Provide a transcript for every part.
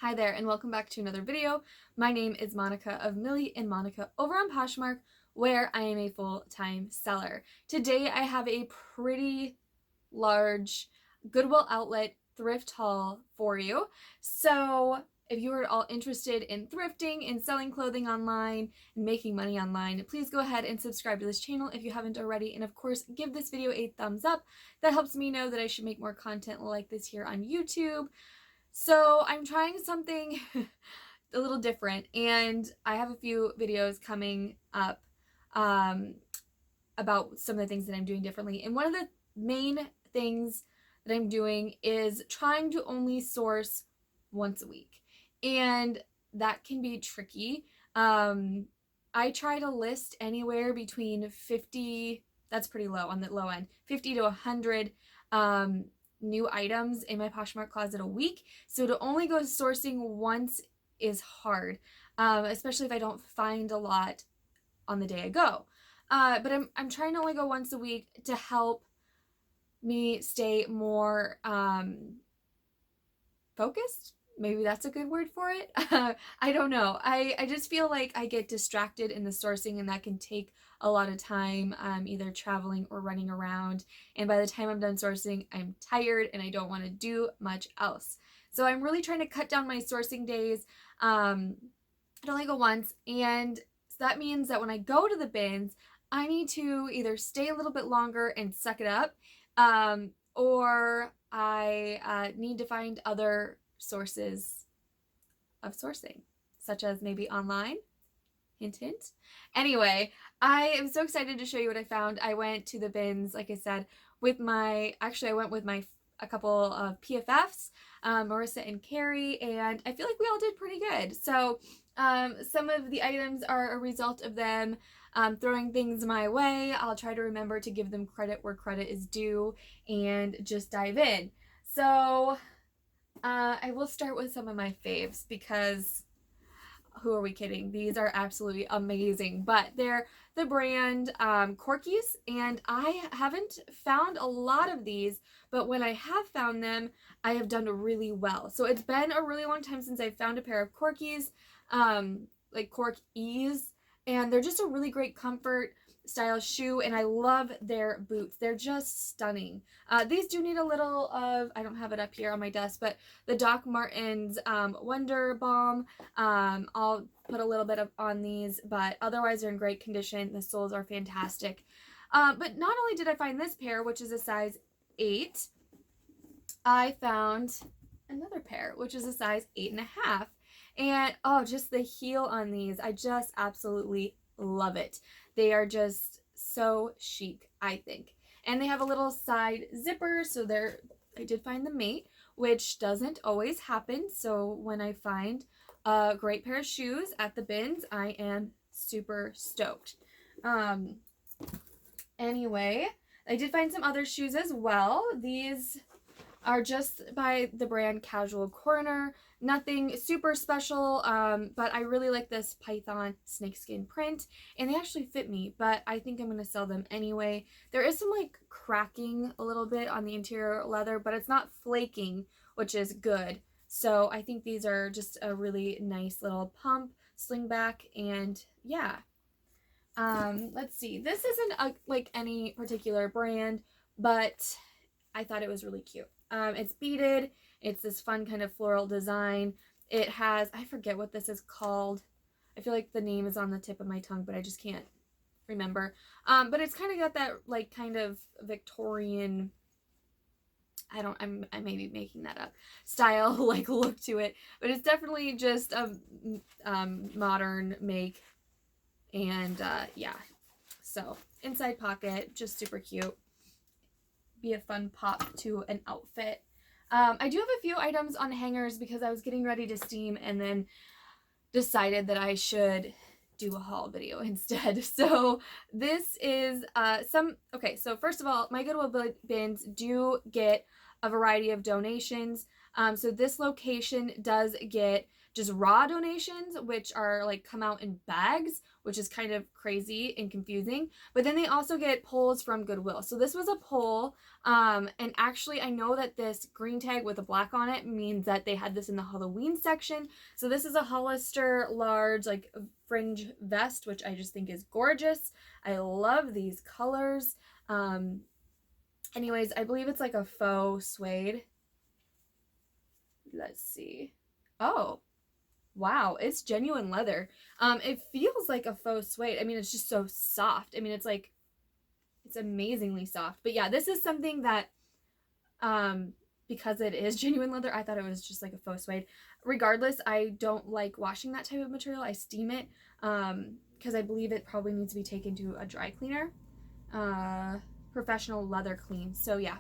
Hi there and welcome back to another video. My name is Monica of Millie and Monica over on Poshmark, where I am a full-time seller. Today I have a pretty large Goodwill Outlet thrift haul for you. So if you are at all interested in thrifting and selling clothing online and making money online, please go ahead and subscribe to this channel if you haven't already. And of course, give this video a thumbs up. That helps me know that I should make more content like this here on YouTube. So I'm trying something a little different, and I have a few videos coming up about some of the things that I'm doing differently. And one of the main things that I'm doing is trying to only source once a week. And that can be tricky. I try to list anywhere between 50, that's pretty low on the low end, 50 to 100 new items in my Poshmark closet a week. So to only go sourcing once is hard, especially if I don't find a lot on the day I go. But I'm trying to only go once a week to help me stay more focused. Maybe that's a good word for it. I don't know. I just feel like I get distracted in the sourcing, and that can take a lot of time, either traveling or running around. And by the time I'm done sourcing, I'm tired and I don't want to do much else. So I'm really trying to cut down my sourcing days. I only go once, and so that means that when I go to the bins, I need to either stay a little bit longer and suck it up, or I need to find other sources of sourcing, such as maybe online. Hint, hint. Anyway, I am so excited to show you what I found. I went to the bins, like I said, with I went with a couple of PFFs, Marissa and Carrie, and I feel like we all did pretty good. So some of the items are a result of them throwing things my way. I'll try to remember to give them credit where credit is due and just dive in. So I will start with some of my faves because who are we kidding? These are absolutely amazing, but they're the brand Corky's, and I haven't found a lot of these, but when I have found them, I have done really well. So it's been a really long time since I found a pair of Corky's, like Corky's, and they're just a really great comfort style shoe, and I love their boots. They're just stunning. These do need a little of, I don't have it up here on my desk, but the Doc Martens Wonder Balm. I'll put a little bit on these, but otherwise they're in great condition. The soles are fantastic. But not only did I find this pair, which is a size 8, I found another pair, which is a size 8.5. And oh, just the heel on these, I just absolutely love it. They are just so chic, I think. And they have a little side zipper, so I did find the mate, which doesn't always happen. So when I find a great pair of shoes at the bins, I am super stoked. Anyway, I did find some other shoes as well. These are just by the brand Casual Corner. Nothing super special, but I really like this python snakeskin print, and they actually fit me, but I think I'm going to sell them anyway. There is some like cracking a little bit on the interior leather, but it's not flaking, which is good. So I think these are just a really nice little pump, sling back, and yeah. Let's see. This isn't like any particular brand, but I thought it was really cute. It's beaded. It's this fun kind of floral design. It has, I forget what this is called. I feel like the name is on the tip of my tongue, but I just can't remember. But it's kind of got that like kind of Victorian, I may be making that up, style like look to it, but it's definitely just a modern make. And yeah, so inside pocket, just super cute. Be a fun pop to an outfit. I do have a few items on hangers because I was getting ready to steam and then decided that I should do a haul video instead. So this is okay, so first of all, my Goodwill bins do get a variety of donations. So this location does get just raw donations, which are like come out in bags, which is kind of crazy and confusing. But then they also get polls from Goodwill. So this was a poll, and actually I know that this green tag with a black on it means that they had this in the Halloween section. So this is a Hollister large like fringe vest, which I just think is gorgeous. I love these colors. Anyways, I believe it's like a faux suede. Let's see. Oh, wow, it's genuine leather. It feels like a faux suede. I mean, it's just so soft. I mean, it's like, it's amazingly soft. But yeah, this is something that, because it is genuine leather, I thought it was just like a faux suede. Regardless, I don't like washing that type of material. I steam it, because I believe it probably needs to be taken to a dry cleaner. Professional leather clean. So yeah,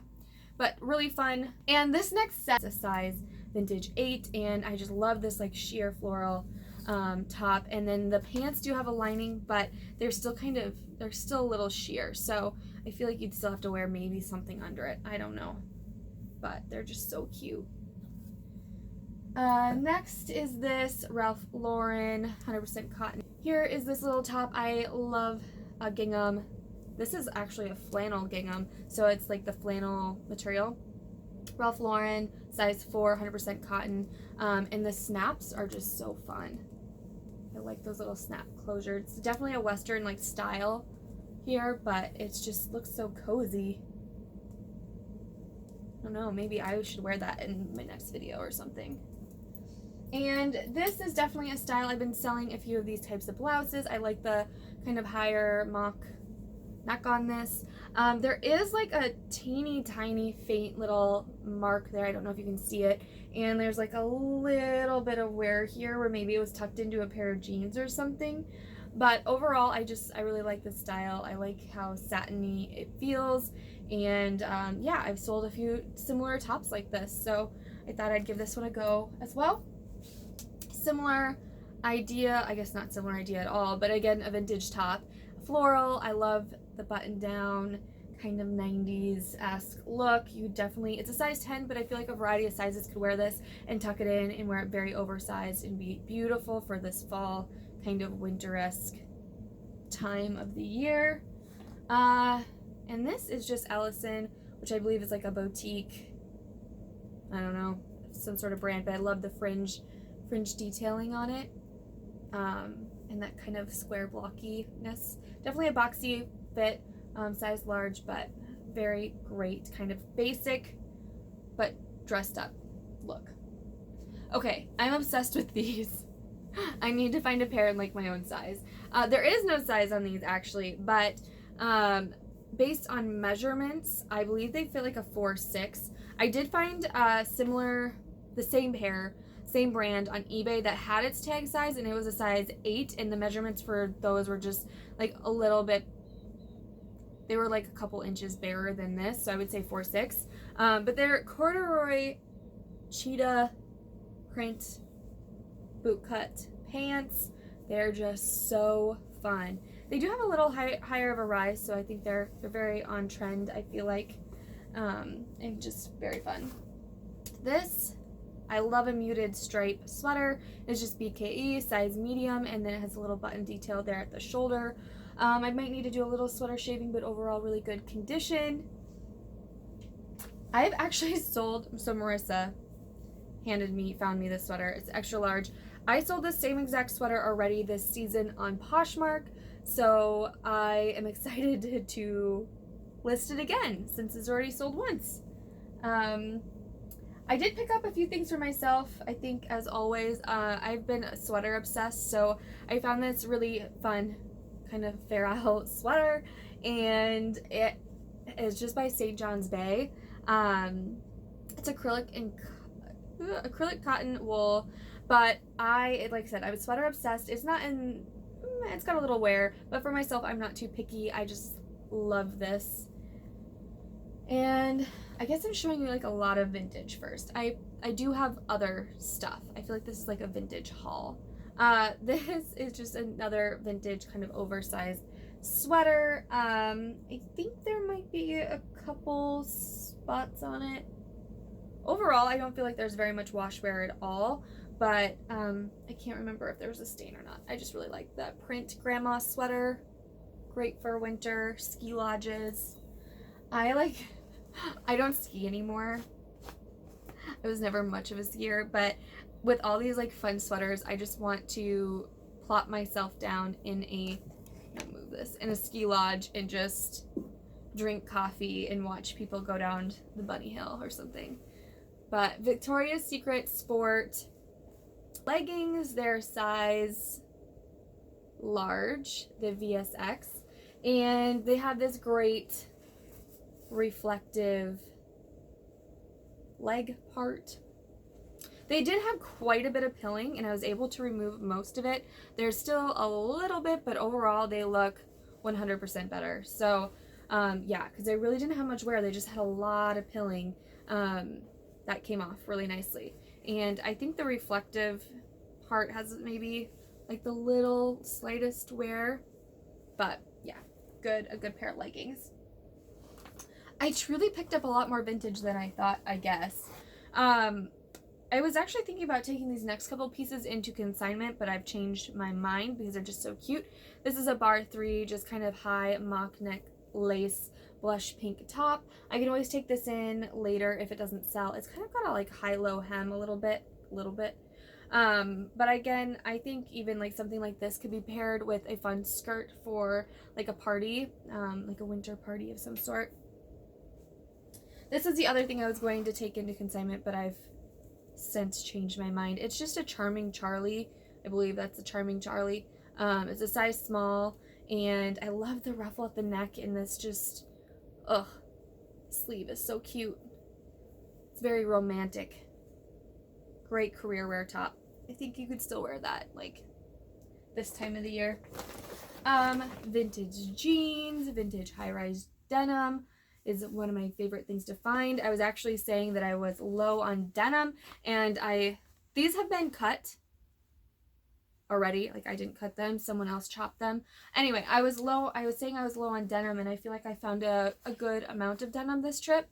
but really fun. And this next set is a size vintage 8, and I just love this like sheer floral top. And then the pants do have a lining, but they're still they're still a little sheer, so I feel like you'd still have to wear maybe something under it. I don't know, but they're just so cute. Next is this Ralph Lauren 100% cotton. Here is this little top. I love a gingham. This is actually a flannel gingham, so it's like the flannel material. Ralph Lauren, size 4, 100% cotton, and the snaps are just so fun. I like those little snap closures. It's definitely a Western like style here, but it's just looks so cozy. I don't know, maybe I should wear that in my next video or something. And this is definitely a style. I've been selling a few of these types of blouses. I like the kind of higher mock neck on this. There is like a teeny tiny faint little mark there. I don't know if you can see it. And there's like a little bit of wear here where maybe it was tucked into a pair of jeans or something. But overall, I really like this style. I like how satiny it feels. And yeah, I've sold a few similar tops like this, so I thought I'd give this one a go as well. Similar idea, I guess not similar idea at all, but again, a vintage top. Floral, I love the button down, kind of 90s-esque look. You definitely, it's a size 10, but I feel like a variety of sizes could wear this and tuck it in and wear it very oversized and be beautiful for this fall kind of winter-esque time of the year. And this is just Ellison, which I believe is like a boutique, I don't know, some sort of brand, but I love the fringe detailing on it, and that kind of square blockiness. Definitely a boxy fit, size large, but very great, kind of basic but dressed up look. Okay, I'm obsessed with these. I need to find a pair in like my own size. There is no size on these actually, but based on measurements, I believe they fit like a 4-6. I did find the same pair, same brand on eBay that had its tag size, and it was a size 8, and the measurements for those were just like a little bit, they were like a couple inches barer than this, so I would say 4-6. But they're corduroy cheetah print boot cut pants. They're just so fun. They do have a little higher of a rise, so I think they're very on trend, I feel like, and just very fun. This, I love a muted stripe sweater. It's just BKE, size medium, and then it has a little button detail there at the shoulder. I might need to do a little sweater shaving, but overall really good condition. I've actually sold, so Marissa found me this sweater. It's extra large. I sold the same exact sweater already this season on Poshmark, so I am excited to list it again since it's already sold once. I did pick up a few things for myself. I think, as always, I've been sweater obsessed, so I found this really fun kind of Fair Isle sweater, and it is just by St. John's Bay. It's acrylic cotton wool, but like I said, I was sweater obsessed. It's got a little wear, but for myself, I'm not too picky. I just love this. And I guess I'm showing you like a lot of vintage first. I do have other stuff. I feel like this is like a vintage haul. This is just another vintage kind of oversized sweater. I think there might be a couple spots on it. Overall, I don't feel like there's very much wash wear at all, but I can't remember if there was a stain or not. I just really like that print grandma sweater. Great for winter, ski lodges. I don't ski anymore. I was never much of a skier, but with all these like fun sweaters, I just want to plop myself down in in a ski lodge and just drink coffee and watch people go down the bunny hill or something. But Victoria's Secret Sport leggings, they're size large, the VSX, and they have this great reflective leg part. They did have quite a bit of pilling, and I was able to remove most of it. There's still a little bit, but overall they look 100% better. So yeah, because they really didn't have much wear. They just had a lot of pilling that came off really nicely. And I think the reflective part has maybe like the little slightest wear, but yeah, a good pair of leggings. I truly picked up a lot more vintage than I thought, I guess. I was actually thinking about taking these next couple pieces into consignment, but I've changed my mind because they're just so cute. This is a bar 3, just kind of high mock neck lace blush pink top. I can always take this in later if it doesn't sell. It's kind of got a like high-low hem a little bit. But again, I think even like something like this could be paired with a fun skirt for like a party, like a winter party of some sort. This is the other thing I was going to take into consignment, but I've since changed my mind. It's just a Charming Charlie. I believe that's a Charming Charlie. It's a size small, and I love the ruffle at the neck, and this just, sleeve is so cute. It's very romantic. Great career wear top. I think you could still wear that, like, this time of the year. Vintage jeans, vintage high-rise denim is one of my favorite things to find. I was actually saying that I was low on denim, and these have been cut already. Like, I didn't cut them, someone else chopped them. Anyway, I was saying I was low on denim, and I feel like I found a good amount of denim this trip.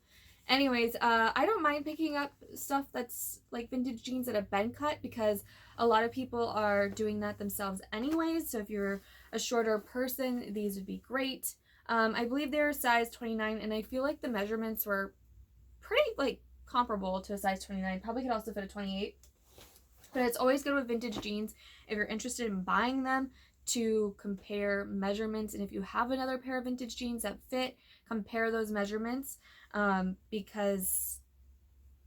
Anyways, I don't mind picking up stuff that's like vintage jeans that have been cut, because a lot of people are doing that themselves anyways. So if you're a shorter person, these would be great. I believe they're size 29, and I feel like the measurements were pretty like comparable to a size 29. Probably could also fit a 28. But it's always good with vintage jeans, if you're interested in buying them, to compare measurements. And if you have another pair of vintage jeans that fit, compare those measurements, because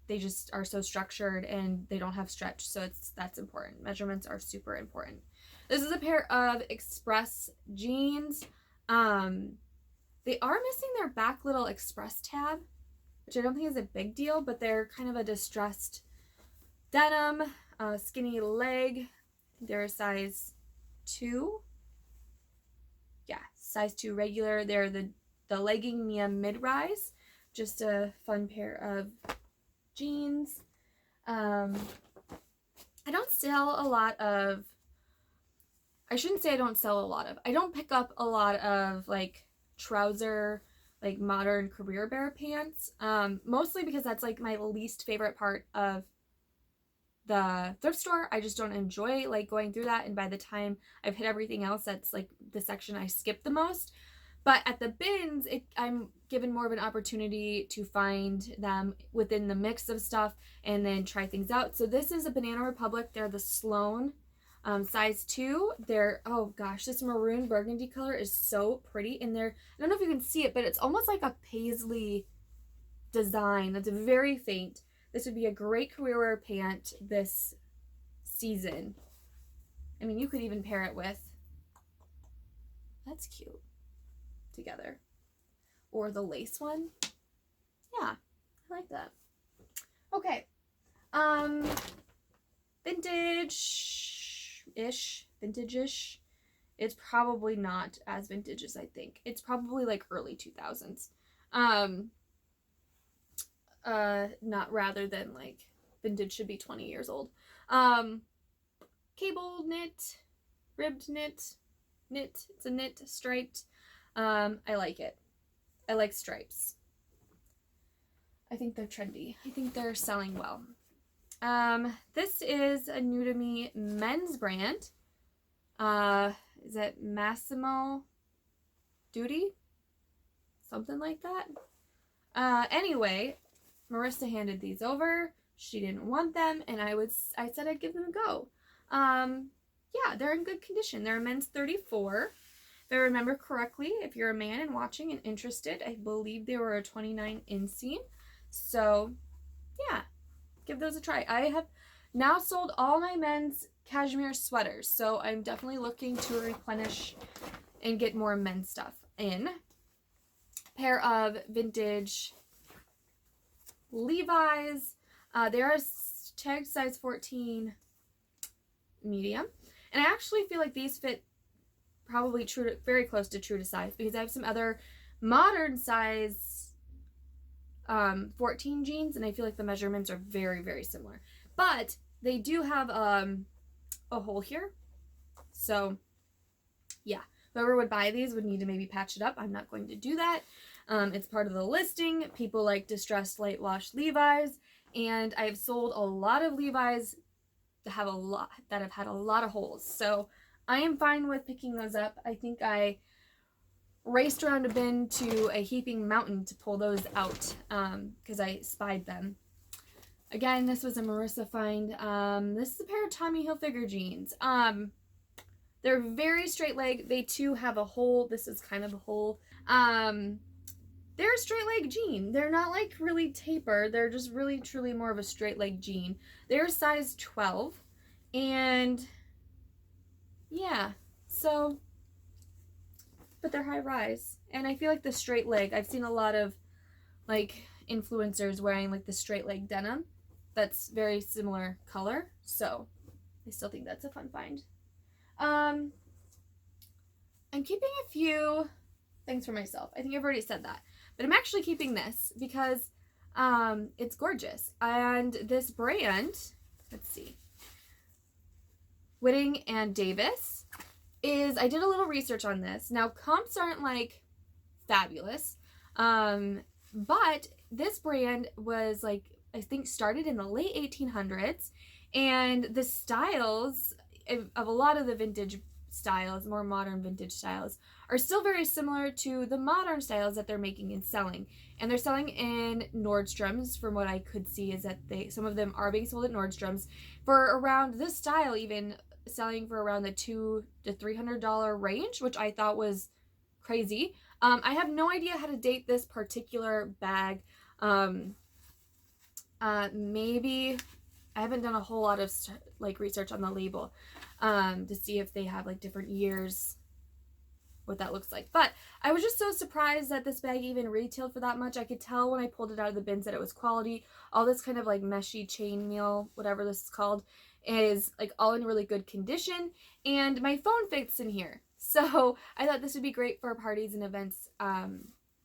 they just are so structured and they don't have stretch. So that's important. Measurements are super important. This is a pair of Express jeans. They are missing their back little Express tab, which I don't think is a big deal, but they're kind of a distressed denim, skinny leg. They're a size 2. Yeah, size 2 regular. They're the legging Mia mid-rise. Just a fun pair of jeans. I don't sell a lot of, I shouldn't say I don't sell a lot of, I don't pick up a lot of like trouser, like modern career bear pants, mostly because that's like my least favorite part of the thrift store. I just don't enjoy like going through that, and by the time I've hit everything else, that's like the section I skip the most. But at the bins, I'm given more of an opportunity to find them within the mix of stuff and then try things out. So this is a Banana Republic. They're the Sloan, size 2. They're, oh gosh, this maroon burgundy color is so pretty. And I don't know if you can see it, but it's almost like a paisley design that's very faint. This would be a great career wear pant this season. I mean, you could even pair it with, that's cute, together. Or the lace one. Yeah, I like that. Okay. Vintage-ish. It's probably not as vintage as I think. It's probably like early 2000s. Not rather than like vintage should be 20 years old. Cable knit, ribbed knit. It's a knit striped. I like it. I like stripes. I think they're trendy. I think they're selling well. This is a new to me men's brand. Is it Massimo Duty? Something like that. Anyway, Marissa handed these over. She didn't want them, and I said I'd give them a go. Yeah, they're in good condition. They're a men's 34. If I remember correctly, if you're a man and watching and interested, I believe they were a 29 inseam. So, yeah, give those a try. I have now sold all my men's cashmere sweaters, so I'm definitely looking to replenish and get more men's stuff in. Pair of vintage Levi's. They are tag size 14 medium. And I actually feel like these fit probably very close to true to size, because I have some other modern size 14 jeans, and I feel like the measurements are very, very similar. But they do have a hole here. So, yeah. Whoever would buy these would need to maybe patch it up. I'm not going to do that. It's part of the listing. People like distressed light wash Levi's, and I've sold a lot of Levi's that have had a lot of holes. So I am fine with picking those up. I think I raced around a bin to a heaping mountain to pull those out because I spied them. Again, this was a Marissa find. This is a pair of Tommy Hilfiger jeans. They're very straight leg. They too have a hole. This is kind of a hole. They're a straight leg jean. They're not like really taper. They're just really truly more of a straight leg jean. They're size 12. And yeah, so, but they're high rise. And I feel like the straight leg, I've seen a lot of like influencers wearing like the straight leg denim. That's very similar color. So I still think that's a fun find. I'm keeping a few things for myself. I think I've already said that. But I'm actually keeping this because it's gorgeous. And this brand, let's see, Whitting and Davis I did a little research on this. Now, comps aren't like fabulous, but this brand was like, I think started in the late 1800s, and the styles of a lot of the vintage styles, more modern vintage styles, are still very similar to the modern styles that they're making and selling. And they're selling in Nordstrom's. From what I could see is that some of them are being sold at Nordstrom's for around this style, even selling for around the $200 to $300 range, which I thought was crazy. I have no idea how to date this particular bag. Maybe I haven't done a whole lot of like research on the label to see if they have like different years, what that looks like. But I was just so surprised that this bag even retailed for that much. I could tell when I pulled it out of the bins that it was quality. All this kind of like meshy chainmail, whatever this is called, is like all in really good condition, and my phone fits in here. So I thought this would be great for parties and events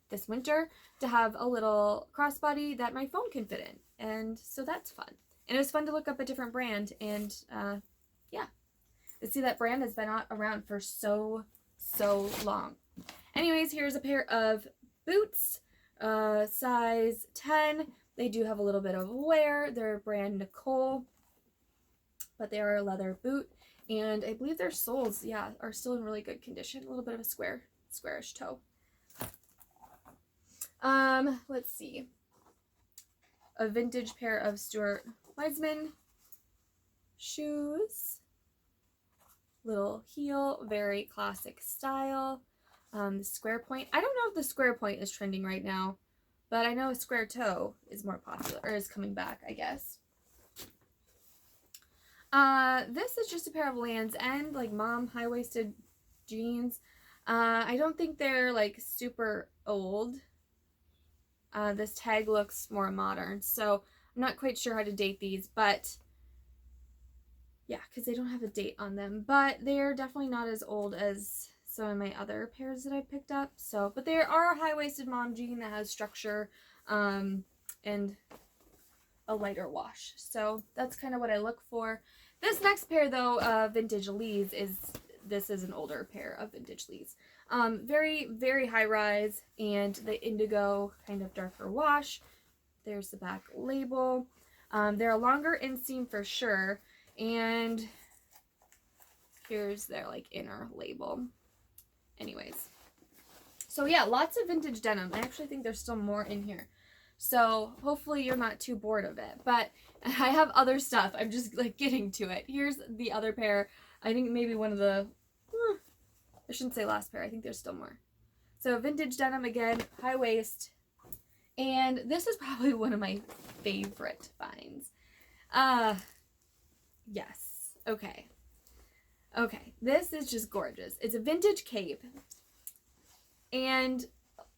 this winter, to have a little crossbody that my phone can fit in. And so that's fun. And it was fun to look up a different brand, and yeah, to see that brand has been around for so long. Anyways, here's a pair of boots, size 10. They do have a little bit of wear. They're brand Nicole, but they are a leather boot, and I believe their soles, yeah, are still in really good condition. A little bit of a squarish toe. Let's see. A vintage pair of Stuart Weitzman shoes. Little heel, very classic style. The square point. I don't know if the square point is trending right now, but I know a square toe is more popular, or is coming back, I guess. This is just a pair of Land's End, like mom high-waisted jeans. I don't think they're like super old. This tag looks more modern, so I'm not quite sure how to date these, but yeah, because they don't have a date on them, but they're definitely not as old as some of my other pairs that I picked up. So, but they are a high-waisted mom jean that has structure, and a lighter wash. So that's kind of what I look for. This next pair, though, vintage Lee's, this is an older pair of vintage Lee's. Very, very high rise, and the indigo kind of darker wash. There's the back label. They're a longer inseam for sure. And here's their like inner label. Anyways. So yeah, lots of vintage denim. I actually think there's still more in here. So hopefully you're not too bored of it. But I have other stuff. I'm just like getting to it. Here's the other pair. I think maybe one of the, I shouldn't say last pair. I think there's still more. So vintage denim again, high waist. And this is probably one of my favorite finds. Yes. Okay. Okay. This is just gorgeous. It's a vintage cape. And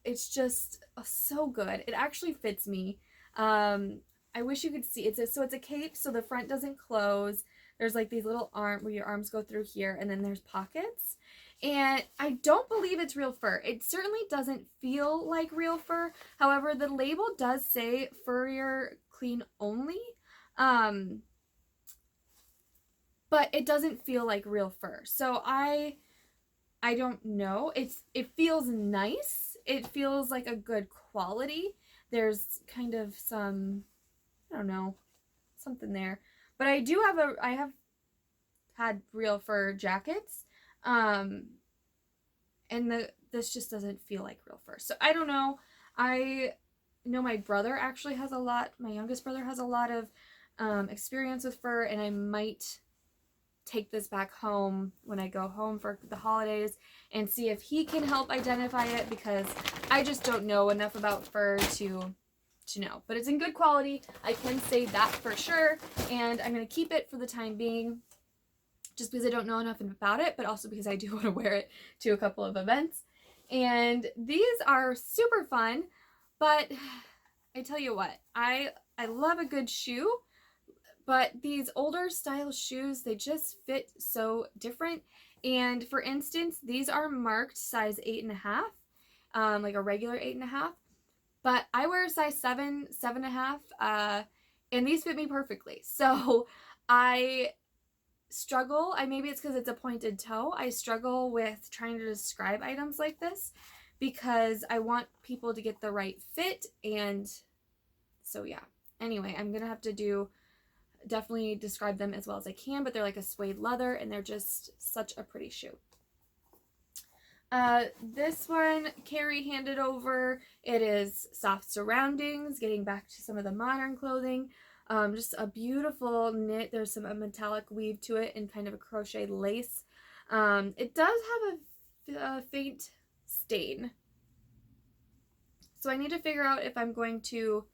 it's just so good. It actually fits me. I wish you could see. It's a cape, so the front doesn't close. There's like these little where your arms go through here, and then there's pockets. And I don't believe it's real fur. It certainly doesn't feel like real fur. However, the label does say Furrier Clean Only. But it doesn't feel like real fur. So I don't know. It feels nice. It feels like a good quality. There's kind of some, I don't know, something there. But I have had real fur jackets. And this just doesn't feel like real fur. So I don't know. I know my brother actually has my youngest brother has a lot of experience with fur, and I might take this back home when I go home for the holidays and see if he can help identify it, because I just don't know enough about fur to know. But it's in good quality. I can say that for sure, and I'm going to keep it for the time being just because I don't know enough about it, but also because I do want to wear it to a couple of events. And these are super fun, but I tell you what, I love a good shoe. But these older style shoes, they just fit so different. And for instance, these are marked size 8.5, like a regular 8.5. But I wear a size 7, 7.5, and these fit me perfectly. So I struggle. Maybe it's because it's a pointed toe. I struggle with trying to describe items like this because I want people to get the right fit. And so yeah. Anyway, I'm gonna have to definitely describe them as well as I can, but they're like a suede leather, and they're just such a pretty shoe. This one Carrie handed over. It is soft surroundings, getting back to some of the modern clothing. Just a beautiful knit. There's some metallic weave to it and kind of a crocheted lace. It does have a faint stain. So I need to figure out if I'm going to,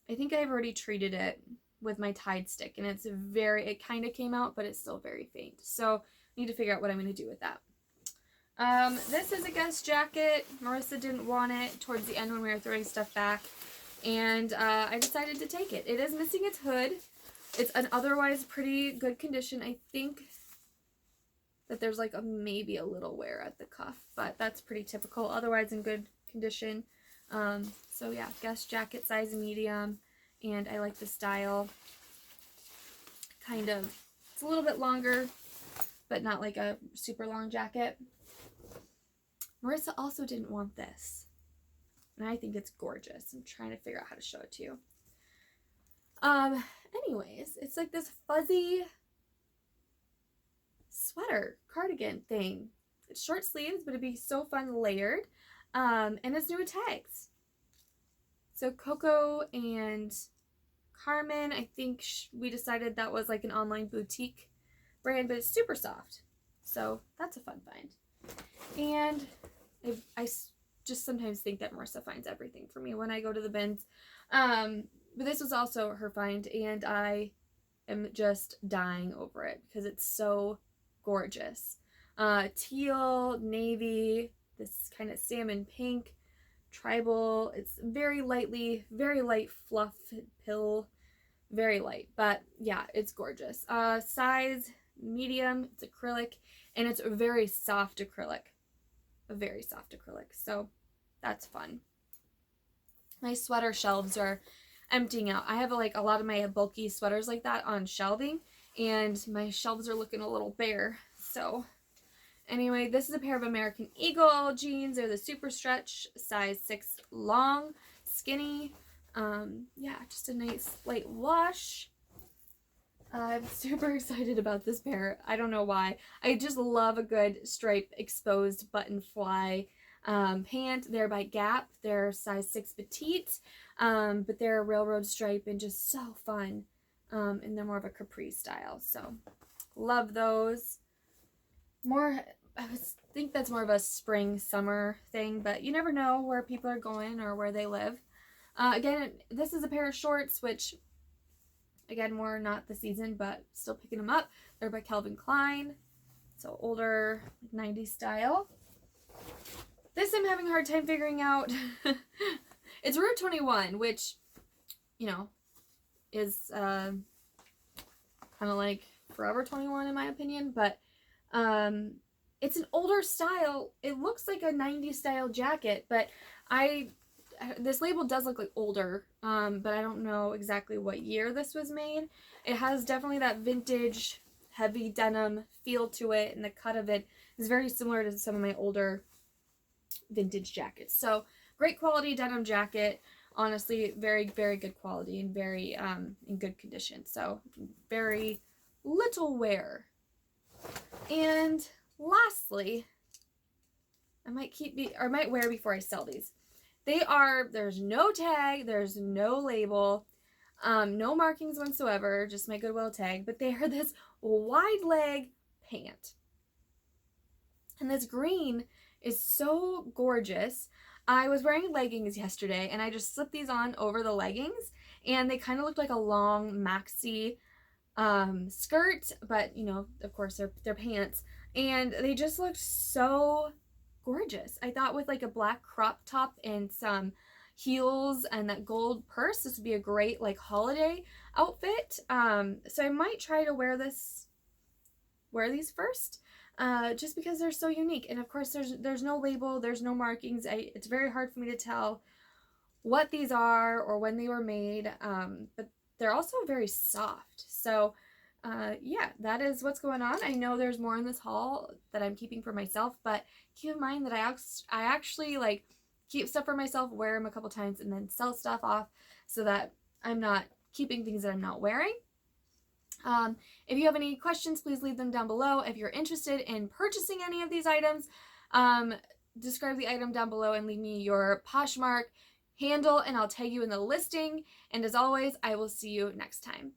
I think I've already treated it with my Tide stick, and it kind of came out, but it's still very faint. So I need to figure out what I'm going to do with that. This is a Guess jacket. Marissa didn't want it towards the end when we were throwing stuff back, and I decided to take it. It is missing its hood. It's an otherwise pretty good condition. I think that there's like maybe a little wear at the cuff, but that's pretty typical. Otherwise in good condition. So yeah, Guess jacket, size medium. And I like the style. It's a little bit longer, but not like a super long jacket. Marissa also didn't want this, and I think it's gorgeous. I'm trying to figure out how to show it to you. Anyways, it's like this fuzzy sweater cardigan thing. It's short sleeves, but it'd be so fun layered. And it's new with tags. So Coco and Carmen, I think we decided that was like an online boutique brand, but it's super soft. So that's a fun find. And I just sometimes think that Marissa finds everything for me when I go to the bins. But this was also her find, and I am just dying over it because it's so gorgeous. Teal, navy, this kind of salmon pink, tribal. It's very light fluff pill, very light, but yeah, it's gorgeous. Size medium. It's acrylic, and it's a very soft acrylic, so that's fun. My sweater shelves are emptying out. I have like a lot of my bulky sweaters like that on shelving, and my shelves are looking a little bare. So anyway, this is a pair of American Eagle jeans. They're the super stretch, size 6 long, skinny. Yeah, just a nice light wash. I'm super excited about this pair. I don't know why. I just love a good stripe exposed button fly pant. They're by Gap. They're size 6 petite, but they're a railroad stripe and just so fun. And they're more of a capri style. So love those. More, think that's more of a spring summer thing, but you never know where people are going or where they live. Again, this is a pair of shorts, which again, more not the season, but still picking them up. They're by Calvin Klein, so older 90s style. This I'm having a hard time figuring out. It's Rue 21, which, you know, is kind of like Forever 21 in my opinion, but it's an older style. It looks like a 90s style jacket, but this label does look like older, but I don't know exactly what year this was made. It has definitely that vintage heavy denim feel to it, and the cut of it is very similar to some of my older vintage jackets. So great quality denim jacket. Honestly, very, very good quality and very in good condition. So very little wear. And lastly, I might wear before I sell these. There's no tag, there's no label, no markings whatsoever, just my Goodwill tag, but they are this wide leg pant. And this green is so gorgeous. I was wearing leggings yesterday and I just slipped these on over the leggings and they kind of looked like a long maxi skirt, but you know, of course they're pants, and they just looked so gorgeous. I thought with like a black crop top and some heels and that gold purse, this would be a great like holiday outfit. So I might try to wear these first, just because they're so unique. And of course there's no label, there's no markings. It's very hard for me to tell what these are or when they were made, but they're also very soft. So yeah, that is what's going on. I know there's more in this haul that I'm keeping for myself, but keep in mind that I actually like keep stuff for myself, wear them a couple times, and then sell stuff off so that I'm not keeping things that I'm not wearing. If you have any questions, please leave them down below. If you're interested in purchasing any of these items, describe the item down below and leave me your Poshmark handle and I'll tag you in the listing. And as always, I will see you next time.